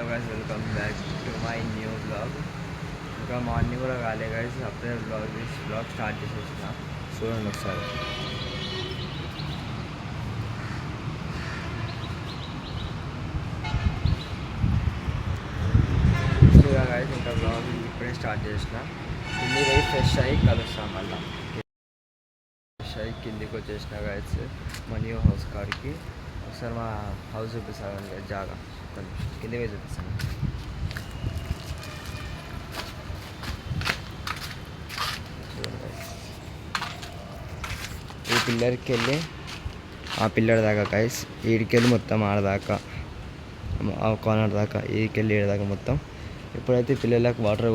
guys, welcome back to my new vlog. ఇంకా morning కూడా కాలే గైస్, అప్పుడే బ్లాగ్ స్టార్ట్ చేసేసిన. చూడండి ఒకసారి. చూడగా గైస్, ఇంకా బ్లాగ్ ఇప్పుడే స్టార్ట్ చేసిన. కిందికి పోయి ఫ్రెష్ అయ్యి కలుస్తాం. మళ్ళీ ఫ్రెష్ అయ్యి కిందికి వచ్చేసిన గైస్, మా న్యూ హౌస్ కాడికి. ఒకసారి మా హౌస్ చూపిస్తాను గైస్, జాగా కిందికి పోయి చూపిస్తాను. ఈ పిల్లర్కి వెళ్ళి ఆ పిల్లర్ దాకా గైస్, ఈడికెళ్ళి మొత్తం ఆడదాకా, ఆ కార్నర్ దాకా, ఈడికెళ్ళి ఏడదాకా మొత్తం. ఇప్పుడైతే పిల్లలకు వాటర్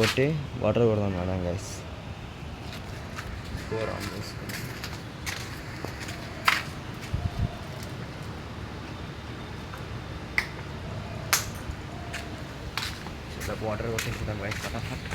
కొడదాం మేడం గైస్. కూర ఆన్ చేసుకుని వాటర్ కొట్టేసుకుంటాం గైస్ ఫటాఫట్.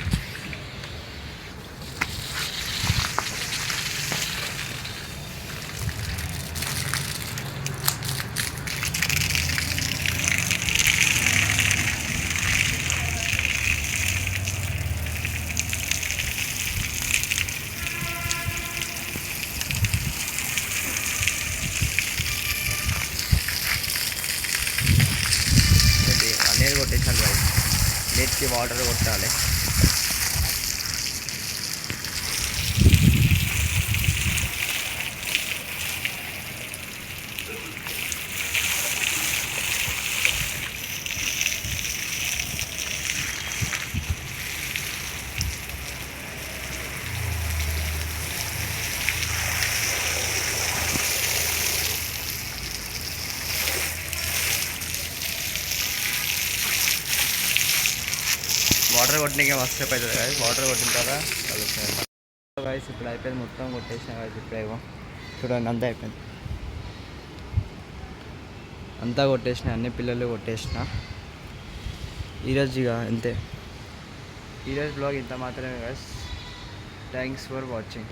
నీరు కొట్టేసాను గైస్, నీటికి వాటర్ కొట్టాలి. వాటర్ కొట్టినకే మస్తు సేపు అవుతుంది గైస్. వాటర్ కొట్టిన తర్వాత గైస్ ఇప్పుడు అయిపోయింది, మొత్తం కొట్టేసిన గైస్. ఇప్పుడేమో చూడండి, అంతా అయిపోయింది, అంతా కొట్టేసిన, అన్ని పిల్లలు కొట్టేసిన. ఈరోజు ఇక అంతే, ఈరోజు బ్లాగ్ ఇంత మాత్రమే గైస్. Thanks for watching.